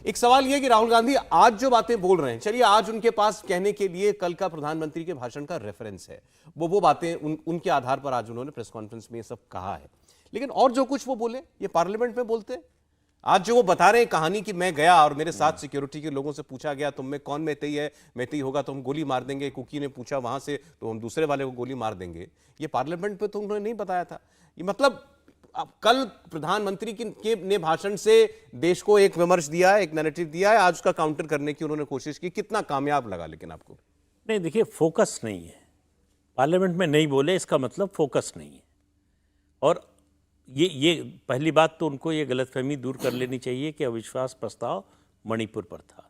एक सवाल यह कि राहुल गांधी आज जो बातें बोल रहे हैं, चलिए आज उनके पास कहने के लिए कल का प्रधानमंत्री के भाषण का रेफरेंस है, वो बातें उनके आधार पर आज उन्होंने प्रेस कॉन्फ्रेंस में ये सब कहा है। लेकिन और जो कुछ वो बोले ये पार्लियामेंट में बोलते हैं। आज जो वो बता रहे हैं कहानी कि मैं गया और मेरे साथ सिक्योरिटी के लोगों से पूछा गया तुम में कौन मैतेई है, मैतेई होगा तो हम गोली मार देंगे, कुकी ने पूछा वहां से तो हम दूसरे वाले को गोली मार देंगे, ये पार्लियामेंट पे तो उन्होंने नहीं बताया था। ये मतलब अब कल प्रधानमंत्री ने भाषण से देश को एक विमर्श दिया है, एक नैरेटिव दिया है, आज उसका काउंटर करने की उन्होंने कोशिश की। कितना कामयाब लगा लेकिन आपको? नहीं, देखिए फोकस नहीं है, पार्लियामेंट में नहीं बोले इसका मतलब फोकस नहीं है। और ये पहली बात तो उनको ये गलतफहमी दूर कर लेनी चाहिए कि अविश्वास प्रस्ताव मणिपुर पर था।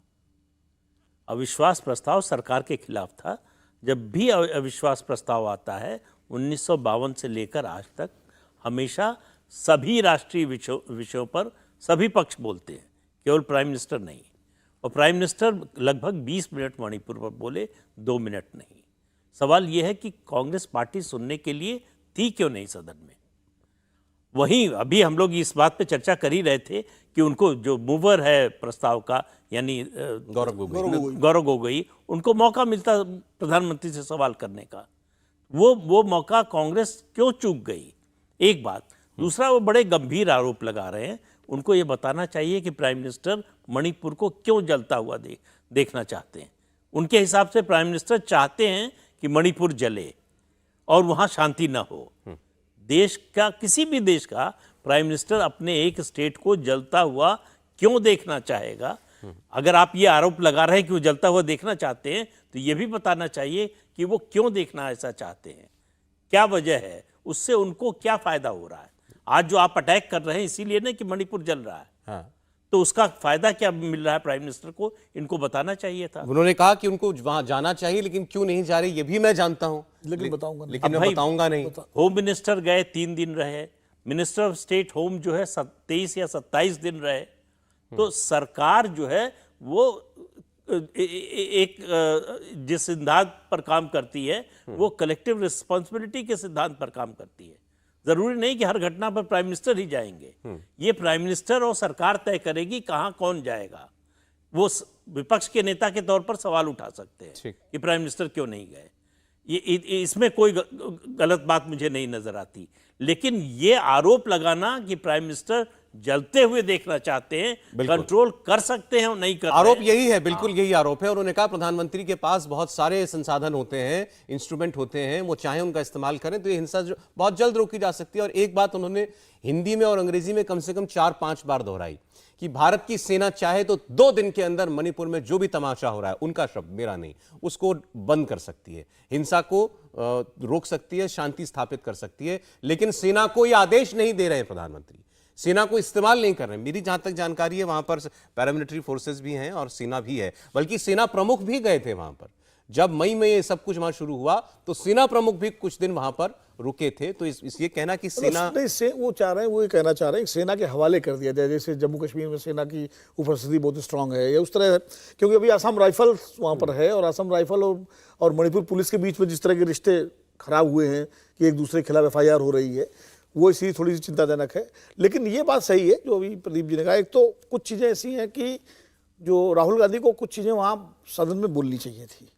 अविश्वास प्रस्ताव सरकार के खिलाफ था। जब भी अविश्वास प्रस्ताव आता है 1952 से लेकर आज तक हमेशा सभी राष्ट्रीय विषयों पर सभी पक्ष बोलते हैं, केवल प्राइम मिनिस्टर नहीं। और प्राइम मिनिस्टर लगभग 20 मिनट मणिपुर पर बोले, 2 मिनट नहीं। सवाल यह है कि कांग्रेस पार्टी सुनने के लिए थी क्यों नहीं सदन में। वहीं अभी हम लोग इस बात पे चर्चा कर ही रहे थे कि उनको जो मूवर है प्रस्ताव का यानी गौरव गोगोई, उनको मौका मिलता प्रधानमंत्री से सवाल करने का, वो मौका कांग्रेस क्यों चूक गई, एक बात। दूसरा, वो बड़े गंभीर आरोप लगा रहे हैं। उनको ये बताना चाहिए कि प्राइम मिनिस्टर मणिपुर को क्यों जलता हुआ देखना चाहते हैं। उनके हिसाब से प्राइम मिनिस्टर चाहते हैं कि मणिपुर जले और वहाँ शांति न हो। देश का, किसी भी देश का प्राइम मिनिस्टर अपने एक स्टेट को जलता हुआ क्यों देखना चाहेगा? अगर आप ये आरोप लगा रहे हैं कि वो जलता हुआ देखना चाहते हैं तो ये भी बताना चाहिए कि वो क्यों देखना ऐसा चाहते हैं, क्या वजह है, उससे उनको क्या फायदा हो रहा है। आज जो आप अटैक कर रहे हैं इसीलिए ना कि मणिपुर जल रहा है, हाँ। तो उसका फायदा क्या मिल रहा है प्राइम मिनिस्टर को, इनको बताना चाहिए था। उन्होंने कहा कि उनको वहां जाना चाहिए लेकिन क्यों नहीं जा रहे ये भी मैं जानता हूं, लेकिन मैं बताऊंगा नहीं। होम मिनिस्टर गए 3 दिन रहे, मिनिस्टर ऑफ स्टेट होम जो है 23 या 27 दिन रहे। तो सरकार जो है वो एक जिस सिद्धांत पर काम करती है वो कलेक्टिव रिस्पॉन्सिबिलिटी के सिद्धांत पर काम करती है। जरूरी नहीं कि हर घटना पर प्राइम मिनिस्टर ही जाएंगे, ये प्राइम मिनिस्टर और सरकार तय करेगी कहां कौन जाएगा। वो विपक्ष के नेता के तौर पर सवाल उठा सकते हैं कि प्राइम मिनिस्टर क्यों नहीं गए, इसमें कोई गलत बात मुझे नहीं नजर आती। लेकिन ये आरोप लगाना कि प्राइम मिनिस्टर जलते हुए देखना चाहते हैं, कंट्रोल कर सकते हैं और नहीं कर, आरोप यही है, बिल्कुल यही आरोप है। उन्होंने कहा प्रधानमंत्री के पास बहुत सारे संसाधन होते हैं, इंस्ट्रूमेंट होते हैं, वो चाहे उनका इस्तेमाल करें तो ये हिंसा बहुत जल्द रोकी जा सकती है। और एक बात उन्होंने हिंदी में और अंग्रेजी में कम से कम 4-5 बार दोहराई कि भारत की सेना चाहे तो 2 दिन के अंदर मणिपुर में जो भी तमाशा हो रहा है, उनका शब्द मेरा नहीं, उसको बंद कर सकती है, हिंसा को रोक सकती है, शांति स्थापित कर सकती है। लेकिन सेना को यह आदेश नहीं दे रहे हैं प्रधानमंत्री, सेना को इस्तेमाल नहीं कर रहे हैं। मेरी जहां तक जानकारी है वहां पर पैरामिलिट्री फोर्सेस भी हैं और सेना भी है, बल्कि सेना प्रमुख भी गए थे वहां पर। जब मई में ये सब कुछ वहां शुरू हुआ तो सेना प्रमुख भी कुछ दिन वहां पर रुके थे। तो ये कहना कि सेना से वो चाह रहे हैं, वो ये कहना चाह रहे हैं सेना के हवाले कर दिया जाए, जैसे जम्मू कश्मीर में सेना की उपस्थिति बहुत स्ट्रांग है या उस तरह, क्योंकि अभी असम राइफल वहाँ पर है और असम राइफल और मणिपुर पुलिस के बीच में जिस तरह के रिश्ते खराब हुए हैं कि एक दूसरे के खिलाफ FIR हो रही है, वो इसी थोड़ी सी चिंताजनक है। लेकिन ये बात सही है जो अभी प्रदीप जी ने कहा। एक तो कुछ चीज़ें ऐसी हैं कि जो राहुल गांधी को कुछ चीज़ें वहाँ सदन में बोलनी चाहिए थी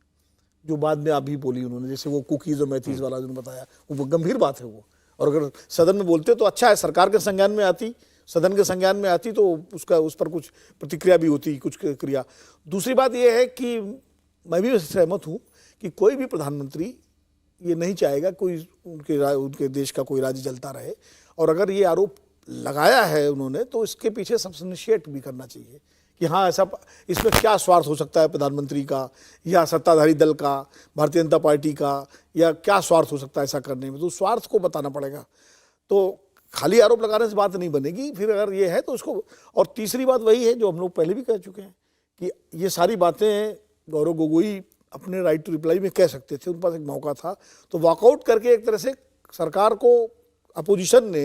जो बाद में अभी बोली उन्होंने, जैसे वो कुकीज़ और मैथीज़ वाला जो बताया, वो गंभीर बात है वो। और अगर सदन में बोलते तो अच्छा है, सरकार के संज्ञान में आती, सदन के संज्ञान में आती तो उस पर कुछ प्रतिक्रिया भी होती, कुछ क्रिया। दूसरी बात यह है कि मैं भी सहमत हूँ कि कोई भी प्रधानमंत्री ये नहीं चाहेगा कोई उनके देश का कोई राज्य जलता रहे। और अगर ये आरोप लगाया है उन्होंने तो इसके पीछे सब्सटेंशिएट भी करना चाहिए कि हाँ ऐसा, इसमें क्या स्वार्थ हो सकता है प्रधानमंत्री का या सत्ताधारी दल का, भारतीय जनता पार्टी का, या क्या स्वार्थ हो सकता है ऐसा करने में, तो स्वार्थ को बताना पड़ेगा। तो खाली आरोप लगाने से बात नहीं बनेगी फिर, अगर ये है तो उसको। और तीसरी बात वही है जो हम लोग पहले भी कह चुके हैं कि ये सारी बातें गौरव गोगोई अपने राइट टू रिप्लाई में कह सकते थे, उनके पास एक मौका था। तो वॉकआउट करके एक तरह से सरकार को अपोजिशन ने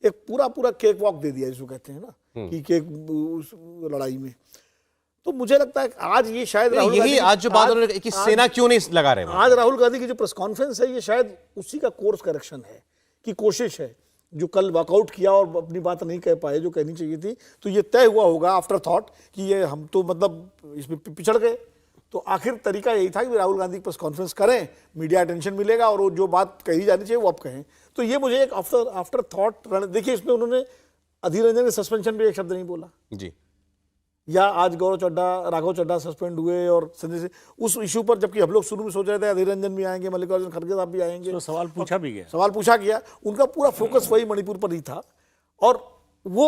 एक पूरा केक वॉक दे दिया, जिसको कहते हैं ना कि केक उस लड़ाई में। तो मुझे लगता है आज ये शायद यही आज जो बात उन्होंने कि सेना क्यों नहीं लगा रहे, आज राहुल गांधी की जो प्रेस कॉन्फ्रेंस है ये शायद उसी का कोर्स करेक्शन है कि कोशिश है जो कल वॉकआउट किया और अपनी बात नहीं कह पाए जो कहनी चाहिए थी, तो ये तय हुआ होगा आफ्टर थॉट कि ये हम तो मतलब इसमें पिछड़ गए। तो आखिर तरीका यही था कि राहुल गांधी प्रेस कॉन्फ्रेंस करें, मीडिया अटेंशन मिलेगा और वो जो बात कही जानी चाहिए वो अब कहें। तो ये मुझे एक आफ्टर थॉट देखिए, इसमें उन्होंने अधीर रंजन के सस्पेंशन पे एक शब्द नहीं बोला जी, या आज राघव चड्ढा सस्पेंड हुए और संजय सिंह उस इशू पर, जबकि हम लोग शुरू में सोच रहे थे अधीर रंजन भी आएंगे, मल्लिकार्जुन खड़गे साहब भी आएंगे, तो सवाल पूछा भी गया, सवाल पूछा गया, उनका पूरा फोकस वही मणिपुर पर ही था। और वो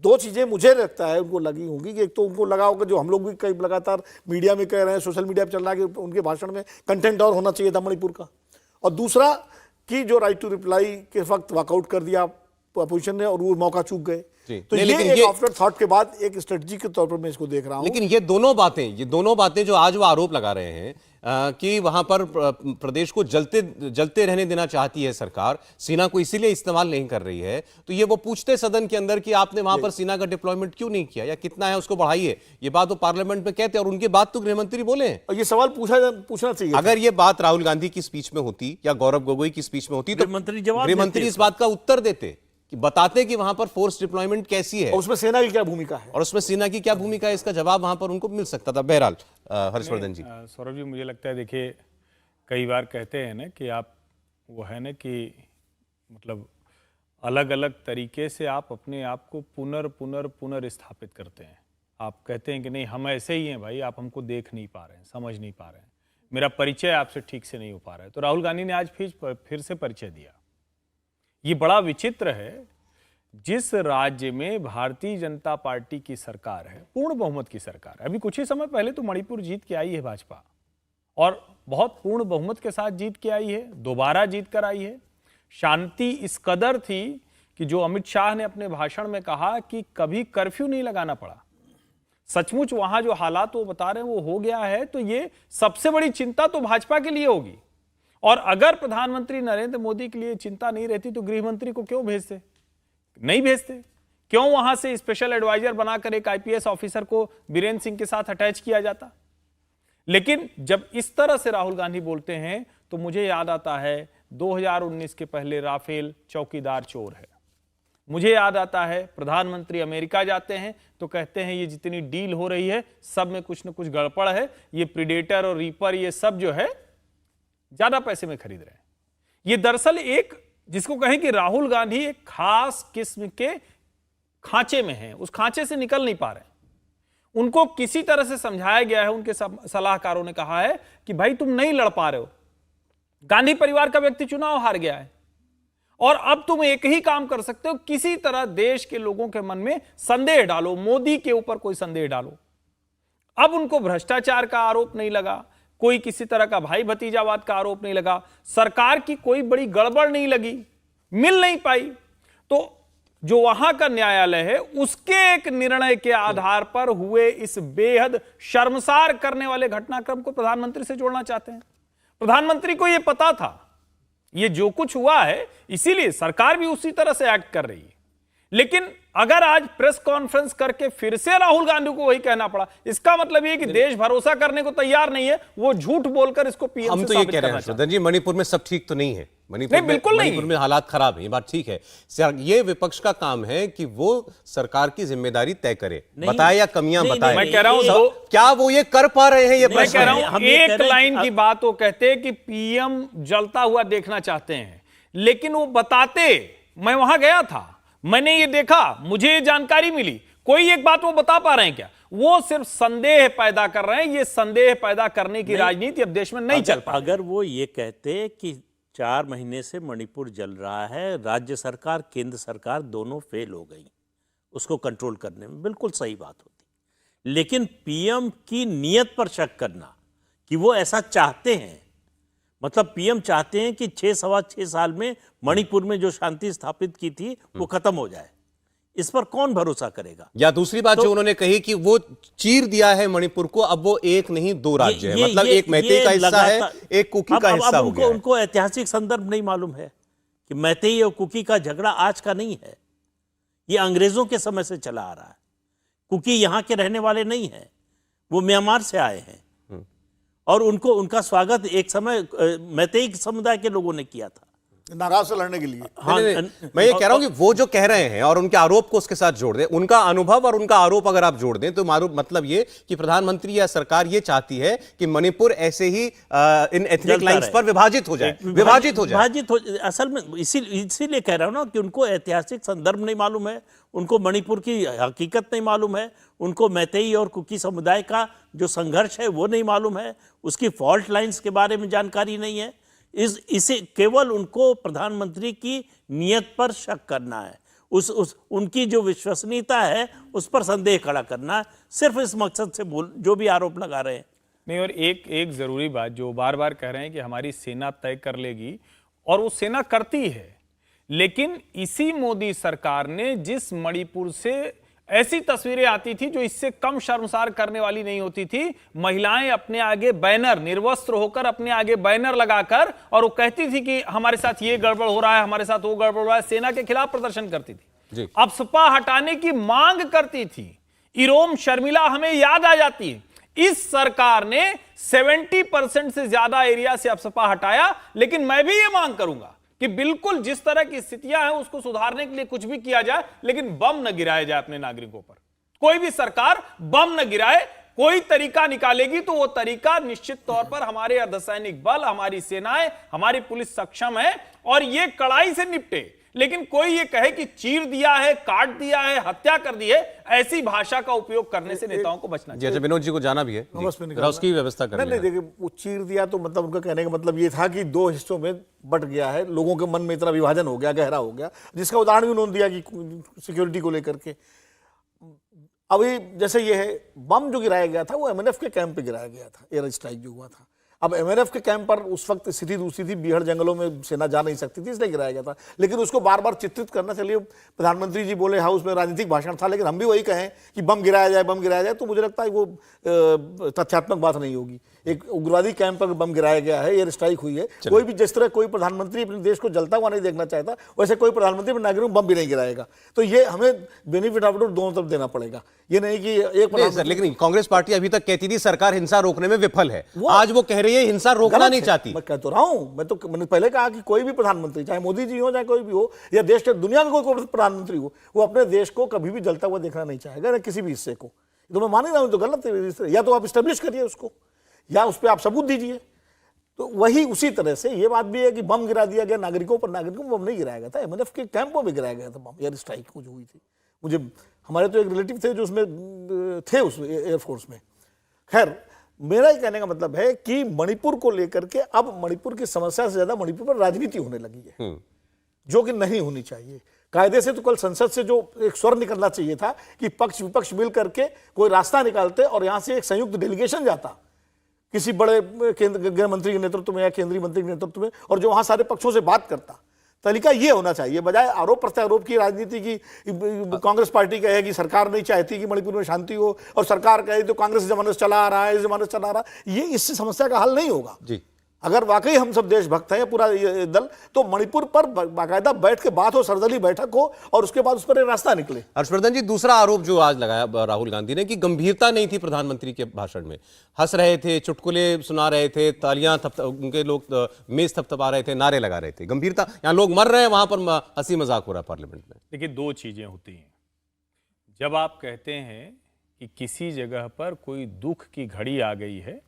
दो चीजें मुझे लगता है उनको लगी होंगी कि एक तो उनको लगा होगा, जो हम लोग भी कई लगातार मीडिया में कह रहे हैं, सोशल मीडिया पर चल रहा है कि उनके भाषण में कंटेंट और होना चाहिए था मणिपुर का, और दूसरा कि जो राइट टू रिप्लाई के वक्त वॉकआउट कर दिया अपोजिशन ने और वो मौका चूक गए। तो ये एक आफ्टर थॉट के बाद एक स्ट्रेटजी के तौर पर मैं इसको देख रहा हूं। लेकिन ये दोनों बातें जो आज वो आरोप लगा रहे हैं कि वहां पर प्रदेश को जलते रहने देना चाहती है सरकार, सेना को इसीलिए इस्तेमाल नहीं कर रही है, तो ये वो पूछते सदन के अंदर कि आपने वहां पर सेना का डिप्लॉयमेंट क्यों नहीं किया या कितना है उसको बढ़ाइए, ये बात वो पार्लियामेंट में कहते हैं और उनके बात तो गृहमंत्री बोले हैं। और ये सवाल पूछना चाहिए। अगर ये बात राहुल गांधी की स्पीच में होती या गौरव गोगोई की स्पीच में होती तो गृहमंत्री इस बात का उत्तर देते, कि बताते कि वहां पर फोर्स डिप्लॉयमेंट कैसी है और उसमें सेना की क्या भूमिका है, और उसमें सेना की क्या भूमिका है, इसका जवाब वहां पर उनको मिल सकता था। बहरहाल हर्षवर्धन जी, सौरभ जी, मुझे लगता है देखिए, कई बार कहते हैं ना कि आप वो है ना कि मतलब अलग अलग तरीके से आप अपने आप को पुनर स्थापित करते हैं। आप कहते हैं कि नहीं हम ऐसे ही हैं भाई, आप हमको देख नहीं पा रहे हैं, समझ नहीं पा रहे हैं, मेरा परिचय आपसे ठीक से नहीं हो पा रहा है। तो राहुल गांधी ने आज फिर से परिचय दिया। ये बड़ा विचित्र है, जिस राज्य में भारतीय जनता पार्टी की सरकार है, पूर्ण बहुमत की सरकार है, अभी कुछ ही समय पहले तो मणिपुर जीत के आई है भाजपा, और बहुत पूर्ण बहुमत के साथ जीत के आई है, दोबारा जीत कर आई है। शांति इस कदर थी कि जो अमित शाह ने अपने भाषण में कहा कि कभी कर्फ्यू नहीं लगाना पड़ा, सचमुच वहां जो हालात वो बता रहे हैं वो हो गया है, तो ये सबसे बड़ी चिंता तो भाजपा के लिए होगी। और अगर प्रधानमंत्री नरेंद्र मोदी के लिए चिंता नहीं रहती तो गृहमंत्री को क्यों भेजते? नहीं भेजते। क्यों वहां से स्पेशल एडवाइजर बनाकर एक आईपीएस ऑफिसर को बीरेंद्र सिंह के साथ अटैच किया जाता? लेकिन जब इस तरह से राहुल गांधी बोलते हैं तो मुझे याद आता है 2019 के पहले राफेल चौकीदार चोर है। मुझे याद आता है प्रधानमंत्री अमेरिका जाते हैं तो कहते हैं ये जितनी डील हो रही है सब में कुछ न कुछ गड़बड़ है, ये प्रीडेटर और रीपर ये सब जो है ज्यादा पैसे में खरीद रहे हैं। ये दरअसल एक जिसको कहें कि राहुल गांधी एक खास किस्म के खांचे में हैं, उस खांचे से निकल नहीं पा रहे हैं। उनको किसी तरह से समझाया गया है, उनके सलाहकारों ने कहा है कि भाई तुम नहीं लड़ पा रहे हो, गांधी परिवार का व्यक्ति चुनाव हार गया है और अब तुम एक ही काम कर सकते हो, किसी तरह देश के लोगों के मन में संदेह डालो, मोदी के ऊपर कोई संदेह डालो। अब उनको भ्रष्टाचार का आरोप नहीं लगा, कोई किसी तरह का भाई भतीजावाद का आरोप नहीं लगा, सरकार की कोई बड़ी गड़बड़ नहीं लगी, मिल नहीं पाई। तो जो वहां का न्यायालय है उसके एक निर्णय के आधार पर हुए इस बेहद शर्मसार करने वाले घटनाक्रम को प्रधानमंत्री से जोड़ना चाहते हैं। प्रधानमंत्री को यह पता था ये जो कुछ हुआ है, इसीलिए सरकार भी उसी तरह से एक्ट कर रही है। लेकिन अगर आज प्रेस कॉन्फ्रेंस करके फिर से राहुल गांधी को वही कहना पड़ा, इसका मतलब ये कि देश भरोसा करने को तैयार नहीं है, वो झूठ बोलकर इसको पीएम हम तो ये कह रहे हैं हर्षवर्धन जी, मणिपुर में सब ठीक तो नहीं है, मणिपुर में हालात खराब है, ये बात ठीक है। ये विपक्ष का काम है कि वो सरकार की जिम्मेदारी तय करे, बताए या कमियां बताए। मैं कह रहा हूं क्या वो ये कर पा रहे हैं? ये मैं कह रहा हूं एक लाइन की बात वो कहते हैं कि पीएम जलता हुआ देखना चाहते हैं, लेकिन वो बताते, मैं वहां गया था, मैंने ये देखा, मुझे जानकारी मिली, कोई एक बात वो बता पा रहे हैं क्या? वो सिर्फ संदेह पैदा कर रहे हैं। ये संदेह पैदा करने की राजनीति अब देश में नहीं चल पा। अगर वो ये कहते कि 4 महीने से मणिपुर जल रहा है, राज्य सरकार केंद्र सरकार दोनों फेल हो गई उसको कंट्रोल करने में, बिल्कुल सही बात होती। लेकिन पीएम की नीयत पर शक करना कि वो ऐसा चाहते हैं, मतलब पीएम चाहते हैं कि 6-6.25 साल में मणिपुर में जो शांति स्थापित की थी वो खत्म हो जाए, इस पर कौन भरोसा करेगा? या दूसरी बात जो उन्होंने कही कि वो चीर दिया है मणिपुर को, अब वो एक नहीं 2 राज्य है, मतलब एक मैतेई का हिस्सा है, एक कुकी का हिस्सा हो गया है। उनको ऐतिहासिक संदर्भ नहीं मालूम है कि मैतेई और कुकी का झगड़ा आज का नहीं है, ये अंग्रेजों के समय से चला आ रहा है। कुकी यहाँ के रहने वाले नहीं है, वो म्यांमार से आए हैं और उनका स्वागत एक समय मैतेई समुदाय के लोगों ने किया था। नाराज से लड़ने के लिए। हाँ, मैं ये कह रहा हूं कि वो जो कह रहे हैं और उनके आरोप को उसके साथ जोड़ दें, उनका अनुभव और उनका आरोप अगर आप जोड़ दें तो मतलब ये कि प्रधानमंत्री या सरकार ये चाहती है कि मणिपुर ऐसे ही इन एथनिक लाइंस पर विभाजित हो जाए। असल में इसीलिए कह रहा हूं ना कि उनको ऐतिहासिक संदर्भ नहीं मालूम है, उनको मणिपुर की हकीकत नहीं मालूम है, उनको मैतेई और कुकी समुदाय का जो संघर्ष है वो नहीं मालूम है, उसकी फॉल्ट लाइंस के बारे में जानकारी नहीं है। इसे केवल उनको प्रधानमंत्री की नीयत पर शक करना है, उनकी जो विश्वसनीयता है उस पर संदेह खड़ा करना है, सिर्फ इस मकसद से जो भी आरोप लगा रहे हैं। नहीं, और एक जरूरी बात जो बार बार कह रहे हैं कि हमारी सेना तय कर लेगी, और वो सेना करती है, लेकिन इसी मोदी सरकार ने जिस मणिपुर से ऐसी तस्वीरें आती थी जो इससे कम शर्मसार करने वाली नहीं होती थी, महिलाएं अपने आगे बैनर, निर्वस्त्र होकर अपने आगे बैनर लगाकर, और वो कहती थी कि हमारे साथ ये गड़बड़ हो रहा है, हमारे साथ वो गड़बड़ हो रहा है, सेना के खिलाफ प्रदर्शन करती थी, अफसपा हटाने की मांग करती थी। इरोम शर्मिला हमें याद आ जाती है। इस सरकार ने 70% से ज्यादा एरिया से अफसपा हटाया, लेकिन मैं भी ये मांग करूंगा कि बिल्कुल जिस तरह की स्थितियां हैं उसको सुधारने के लिए कुछ भी किया जाए, लेकिन बम न गिराया जाए अपने नागरिकों पर। कोई भी सरकार बम न गिराए, कोई तरीका निकालेगी तो वो तरीका निश्चित तौर पर हमारे अर्धसैनिक बल, हमारी सेनाएं, हमारी पुलिस सक्षम है और ये कड़ाई से निपटे। लेकिन कोई ये कहे कि चीर दिया है, काट दिया है, हत्या कर दी है, ऐसी भाषा का उपयोग करने से नेताओं को बचना चाहिए। विनोद जी को जाना भी है, उसकी व्यवस्था करनी है। नहीं, देखिए, वो चीर दिया तो मतलब उनका कहने का मतलब ये था कि दो हिस्सों में बट गया है, लोगों के मन में इतना विभाजन हो गया, गहरा हो गया, जिसका उदाहरण भी उन्होंने दिया कि सिक्योरिटी को लेकर के। अभी जैसे ये है, बम जो गिराया गया था वो एमएनएफ के कैंप पे गिराया गया था, एयर स्ट्राइक जो हुआ था। अब एमएनएफ के कैंप पर उस वक्त स्थिति दूसरी थी, बीहड़ जंगलों में सेना जा नहीं सकती थी, इसलिए गिराया गया था। लेकिन उसको बार बार चित्रित करना, चलिए प्रधानमंत्री जी बोले हाउस में राजनीतिक भाषण था, लेकिन हम भी वही कहें कि बम गिराया जाए, बम गिराया जाए, तो मुझे लगता है वो तथ्यात्मक बात नहीं होगी। एक उग्रवादी कैंप पर बम गिराया गया है, एयर स्ट्राइक हुई है। कोई भी, जिस तरह कोई प्रधानमंत्री अपने देश को जलता हुआ नहीं देखना चाहता, वैसे कोई प्रधानमंत्री अपने नागरिकों बम भी नहीं गिराएगा। तो ये हमें बेनिफिट ऑफ डाउट दोनों तरफ देना पड़ेगा। ये नहीं कि एक सर, लेकिन कांग्रेस पार्टी अभी तक कहती थी सरकार हिंसा रोकने में विफल है, आज वो कह रही है हिंसा रोकना नहीं चाहती। मैं कह तो रहा हूं, मैंने पहले कहा कि कोई भी प्रधानमंत्री, चाहे मोदी जी हो, चाहे कोई भी हो, या देश के दुनिया में कोई प्रधानमंत्री हो, वो अपने देश को कभी भी जलता हुआ देखना नहीं चाहेगा, ना किसी भी हिस्से को। तो मैं मान ही रहा हूं, तो गलत है। या तो आप स्टेब्लिश करिए उसको, या उस पर आप सबूत दीजिए। तो वही उसी तरह से ये बात भी है कि बम गिरा दिया गया नागरिकों पर, नागरिकों को बम नहीं गिराया गया था, एमएनएफ के कैंपों में गिराया गया था बम, एयर स्ट्राइक जो हुई थी। मुझे, हमारे तो एक रिलेटिव थे जो उसमें थे, उस एयरफोर्स में। खैर, मेरा ये कहने का मतलब है कि मणिपुर को लेकर के अब मणिपुर की समस्या से ज्यादा मणिपुर पर राजनीति होने लगी है, जो कि नहीं होनी चाहिए। कायदे से तो कल संसद से जो एक स्वर निकलना चाहिए था कि पक्ष विपक्ष मिल करके कोई रास्ता निकालते और यहां से एक संयुक्त डेलीगेशन जाता किसी बड़े केंद्र गृह मंत्री के नेतृत्व में या केंद्रीय मंत्री के नेतृत्व में, और जो वहां सारे पक्षों से बात करता। तरीका ये होना चाहिए, बजाय आरोप प्रत्यारोप की राजनीति की। कांग्रेस पार्टी कहे कि सरकार नहीं चाहती कि मणिपुर में शांति हो, और सरकार कहे तो कांग्रेस जमाने से चला आ रहा है, इस जमाने से चला आ रहा है। ये इससे समस्या का हल नहीं होगा जी। अगर वाकई हम सब देशभक्त हैं, पूरा ये दल, तो मणिपुर पर बाकायदा बैठ के बात हो, सर्वदलीय बैठक हो, और उसके बाद उस पर एक रास्ता निकले। हर्षवर्धन जी, दूसरा आरोप जो आज लगाया राहुल गांधी ने कि गंभीरता नहीं थी प्रधानमंत्री के भाषण में, हंस रहे थे, चुटकुले सुना रहे थे, तालियां उनके लोग मेज थपथपा रहे थे, नारे लगा रहे थे। गंभीरता, यहाँ लोग मर रहे हैं, वहां पर हंसी मजाक हो रहा है पार्लियामेंट में। देखिए, दो चीजें होती हैं। जब आप कहते हैं कि किसी जगह पर कोई दुख की घड़ी आ गई है,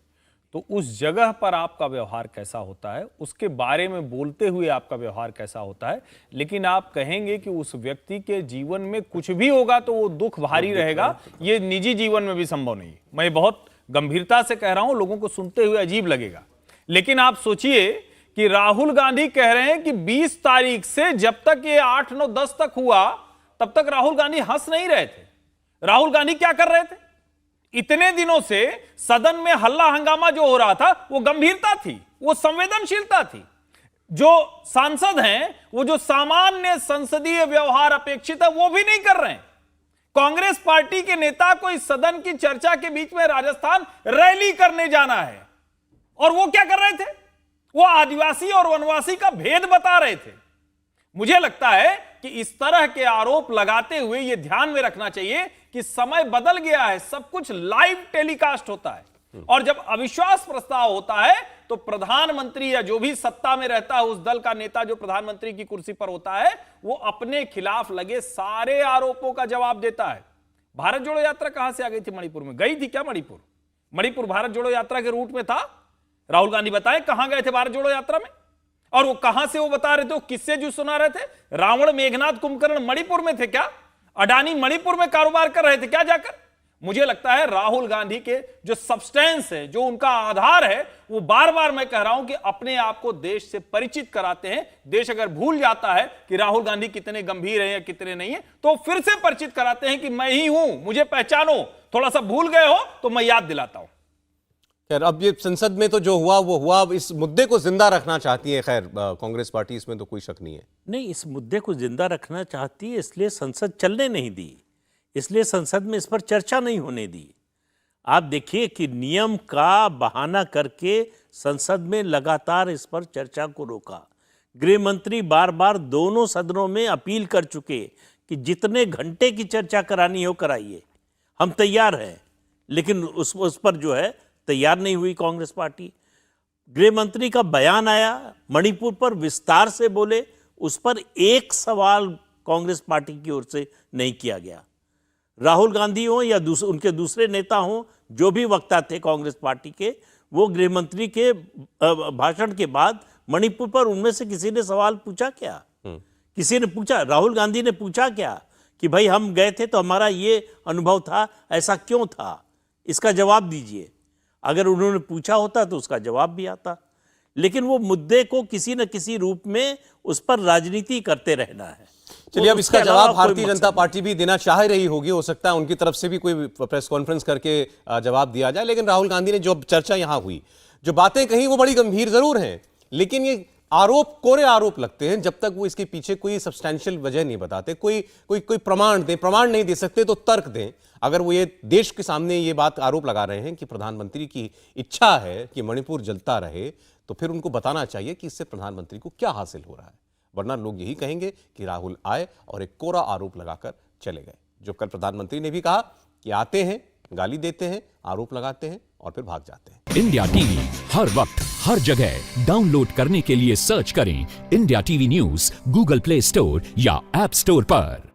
तो उस जगह पर आपका व्यवहार कैसा होता है, उसके बारे में बोलते हुए आपका व्यवहार कैसा होता है। लेकिन आप कहेंगे कि उस व्यक्ति के जीवन में कुछ भी होगा तो वो दुख भारी रहेगा, ये निजी जीवन में भी संभव नहीं। मैं बहुत गंभीरता से कह रहा हूं, लोगों को सुनते हुए अजीब लगेगा। लेकिन आप सोचिए कि राहुल गांधी कह रहे हैं कि 20 तारीख से जब तक ये 8, 9, 10 तक हुआ, तब तक राहुल गांधी हंस नहीं रहे थे। राहुल गांधी क्या कर रहे थे? इतने दिनों से सदन में हल्ला हंगामा जो हो रहा था, वो गंभीरता थी, वो संवेदनशीलता थी। जो सांसद हैं, वो जो सामान्य संसदीय व्यवहार अपेक्षित है, वो भी नहीं कर रहे हैं। कांग्रेस पार्टी के नेता को इस सदन की चर्चा के बीच में राजस्थान रैली करने जाना है, और वो क्या कर रहे थे? वो आदिवासी और वनवासी का भेद बता रहे थे। मुझे लगता है कि इस तरह के आरोप लगाते हुए यह ध्यान में रखना चाहिए कि समय बदल गया है, सब कुछ लाइव टेलीकास्ट होता है, और जब अविश्वास प्रस्ताव होता है तो प्रधानमंत्री या जो भी सत्ता में रहता है उस दल का नेता जो प्रधानमंत्री की कुर्सी पर होता है वो अपने खिलाफ लगे सारे आरोपों का जवाब देता है। भारत जोड़ो यात्रा कहां से आ गई थी? मणिपुर में गई थी क्या? मणिपुर भारत जोड़ो यात्रा के रूट में था। राहुल गांधी बताए कहां गए थे भारत जोड़ो यात्रा में, और वो कहां से वो बता रहे थे, वो किससे जो सुना रहे थे? रावण, मेघनाथ, कुंभकर्ण मणिपुर में थे क्या? अडानी मणिपुर में कारोबार कर रहे थे क्या जाकर? मुझे लगता है राहुल गांधी के जो सब्सटेंस है, जो उनका आधार है, वो बार बार मैं कह रहा हूं कि अपने आप को देश से परिचित कराते हैं। देश अगर भूल जाता है कि राहुल गांधी कितने गंभीर हैं या कितने नहीं है, तो फिर से परिचित कराते हैं कि मैं ही हूं, मुझे पहचानो। थोड़ा सा भूल गए हो तो मैं याद दिलाता हूं। खैर, अब ये संसद में तो जो हुआ वो हुआ। अब इस मुद्दे को जिंदा रखना चाहती है खैर कांग्रेस पार्टी, इसमें तो कोई शक नहीं है। नहीं, इस मुद्दे को जिंदा रखना चाहती है, इसलिए संसद चलने नहीं दी, इसलिए संसद में इस पर चर्चा नहीं होने दी। आप देखिए कि नियम का बहाना करके संसद में लगातार इस पर चर्चा को रोका। गृह मंत्री बार बार दोनों सदनों में अपील कर चुके कि जितने घंटे की चर्चा करानी हो कराइए, हम तैयार हैं, लेकिन उस पर जो है तैयार नहीं हुई कांग्रेस पार्टी। गृह मंत्री का बयान आया, मणिपुर पर विस्तार से बोले, उस पर एक सवाल कांग्रेस पार्टी की ओर से नहीं किया गया। राहुल गांधी हो या उनके दूसरे नेता हो, जो भी वक्ता थे कांग्रेस पार्टी के, वो गृह मंत्री के भाषण के बाद मणिपुर पर उनमें से किसी ने सवाल पूछा क्या? किसी ने पूछा? राहुल गांधी ने पूछा क्या कि भाई हम गए थे तो हमारा ये अनुभव था, ऐसा क्यों था? इसका जवाब दीजिए। अगर उन्होंने पूछा होता तो उसका जवाब भी आता, लेकिन वो मुद्दे को किसी न किसी रूप में उस पर राजनीति करते रहना है। चलिए, अब इसका जवाब भारतीय जनता पार्टी भी देना चाह रही होगी। हो सकता है उनकी तरफ से भी कोई प्रेस कॉन्फ्रेंस करके जवाब दिया जाए। लेकिन राहुल गांधी ने जो चर्चा यहां हुई, जो बातें कही, वो बड़ी गंभीर जरूर हैं, लेकिन ये आरोप कोरे आरोप लगते हैं जब तक वो इसके पीछे कोई सब्सटैंशियल वजह नहीं बताते, कोई प्रमाण दें। प्रमाण नहीं दे सकते तो तर्क दें। अगर वो ये देश के सामने ये बात आरोप लगा रहे हैं कि प्रधानमंत्री की इच्छा है कि मणिपुर जलता रहे, तो फिर उनको बताना चाहिए कि इससे प्रधानमंत्री को क्या हासिल हो रहा है। वरना लोग यही कहेंगे कि राहुल आए और एक कोरा आरोप लगाकर चले गए। जो कल प्रधानमंत्री ने भी कहा कि आते हैं, गाली देते हैं, आरोप लगाते हैं और फिर भाग जाते हैं। इंडिया टीवी हर वक्त हर जगह डाउनलोड करने के लिए सर्च करें India TV news Google play store या ऐप स्टोर पर।